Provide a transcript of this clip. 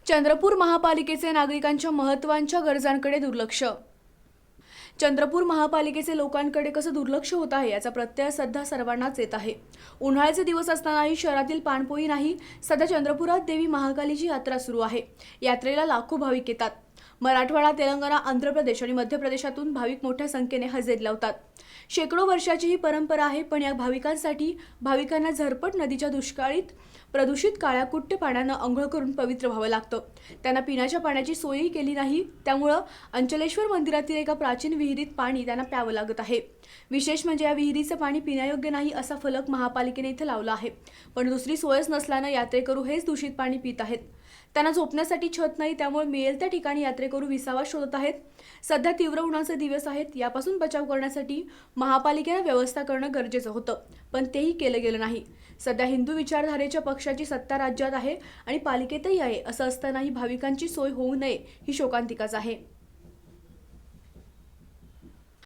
चंद्रपूर महापालिकेचे नागरिकांच्या महत्त्वाच्या गरजांकडे दुर्लक्ष। चंद्रपूर महापालिकेचे लोकांकडे कसं दुर्लक्ष होत आहे याचा प्रत्यय सध्या सर्वांनाच येत आहे। उन्हाळ्याचे दिवस असतानाही शहरातील पाणपोई नाही, सध्या चंद्रपुरात देवी महाकालीची यात्रा सुरू आहे। यात्रेला लाखो भाविक येतात। मराठवाडा, तेलंगणा, आंध्र प्रदेश आणि मध्य प्रदेशातून भाविक मोठ्या संख्येने हजेरी लावतात। शेकडो वर्षाची ही परंपरा आहे, पण या भाविकांना झरपट नदीच्या दुष्काळीत प्रदूषित काळ्या कुट्ट पाण्यानं अंघोळ करून पवित्र व्हावं लागतं। त्यांना पिण्याच्या पाण्याची सोयही केली नाही, त्यामुळे अंचलेश्वर मंदिरातील एका प्राचीन विहिरीत पाणी त्यांना प्यावं लागत आहे। विशेष म्हणजे या विहिरीचं पाणी पिण्यायोग्य नाही असा फलक महापालिकेने इथे लावला आहे, पण दुसरी सोयच नसल्यानं यात्रेकरू हेच दूषित पाणी पित आहेत। त्यांना झोपण्यासाठी छत नाही, त्यामुळे मिळेल त्या ठिकाणी यात्रेकरू विसावा शोधत आहेत। सध्या तीव्र उन्हाचे दिवस आहेत, यापासून बचाव करण्यासाठी महापालिकेने व्यवस्था करणं गरजेचं होतं, पण तेही केलं गेलं नाही। सध्या हिंदू विचारधारेच्या पक्षाची सत्ता राज्यात आहे आणि पालिकेतही आहे, असं असतानाही भाविकांची सोय होऊ नये ही शोकांतिकाच आहे।